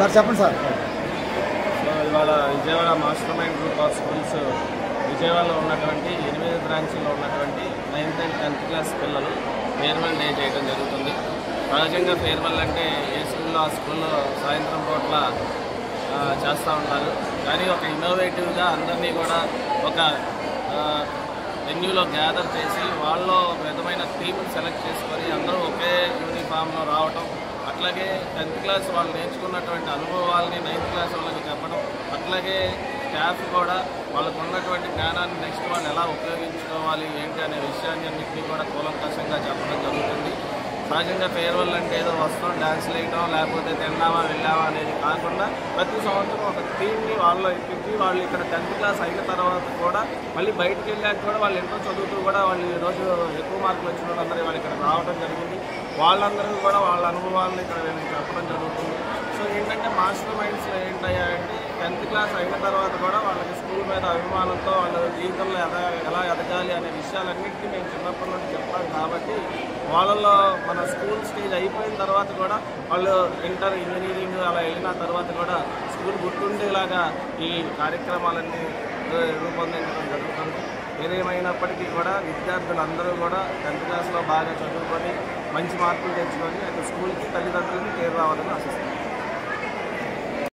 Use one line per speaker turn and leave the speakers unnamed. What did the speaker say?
Sir చెప్పండి sir.
So ఇవాళ Vijayawada master mind group of schools విజయవాడలో ఉన్నటువంటి 8 బ్రాంచ్ల్లో ఉన్నటువంటి 9th and 10th క్లాస్ పిల్లలు ఫేర్వెల్ డే చేయడం జరుగుతుంది. సహజంగా ఫేర్వెల్ అంటే ఏ స్కూల్లో ఆ స్కూల్లో సాయంత్రం పూట్ల చేస్తూ ఉంటారు. కానీ ఒక ఇన్నోవేటివ్గా అందరినీ కూడా ఒక వెన్యూలో గ్యాదర్ చేసి వాళ్ళు ఒక విధమైన టీంని సెలెక్ట్ చేసుకొని అందరూ ఒకే యూనిఫామ్లో రావటం, అట్లాగే 10th క్లాస్ వాళ్ళు నేర్చుకున్నటువంటి అనుభవాలని 9th క్లాస్ వాళ్ళకి చెప్పడం, అట్లాగే స్టాఫ్ కూడా వాళ్ళకు ఉన్నటువంటి జ్ఞానాన్ని నెక్స్ట్ వాళ్ళు ఎలా ఉపయోగించుకోవాలి ఏంటి అనే విషయాన్ని అన్నింటినీ కూడా కూలంకషంగా చెప్పడం జరుగుతుంది. సహజంగా ఫేర్వెల్ అంటే ఏదో వస్తాం డ్యాన్స్లు వేయటం లేకపోతే తిన్నామా వెళ్ళామా అనేది కాకుండా ప్రతి సంవత్సరం ఒక టీంని వాళ్ళు ఎక్కించి వాళ్ళు ఇక్కడ 10th క్లాస్ అయిన తర్వాత కూడా మళ్ళీ బయటకు వెళ్ళాక కూడా వాళ్ళు ఎంతో చదువుతూ కూడా వాళ్ళు ఈరోజు ఎక్కువ మార్కులు వచ్చిన వాళ్ళందరూ వాళ్ళు ఇక్కడ రావడం జరిగింది. వాళ్ళందరూ కూడా వాళ్ళ అనుభవాలను ఇక్కడ వీళ్ళకి చెప్పడం జరుగుతుంది. సో ఏంటంటే మాస్టర్ మైండ్స్లో ఏంటయ్యాయంటే 10th క్లాస్ అయిన తర్వాత కూడా వాళ్ళకి స్కూల్ మీద అభిమానంతో వాళ్ళ జీవితంలో ఎలా ఎదగాలి అనే విషయాలన్నింటినీ మేము చిన్నప్పటి నుండి చెప్తాం. కాబట్టి వాళ్ళల్లో మన స్కూల్ స్టేజ్ అయిపోయిన తర్వాత కూడా వాళ్ళు ఇంటర్ ఇంజనీరింగ్ అలా వెళ్ళిన తర్వాత కూడా స్కూల్ గుర్తుండేలాగా ఈ కార్యక్రమాలన్నీ రూపొందించడం జరుగుతుంది. ఏదేమైనప్పటికీ కూడా విద్యార్థులందరూ కూడా 10th క్లాస్లో బాగా చదువుకొని మంచి మార్కులు తెచ్చుకొని అటు స్కూల్కి తల్లిదండ్రులకి పేరు రావాలని ఆశిస్తున్నాను.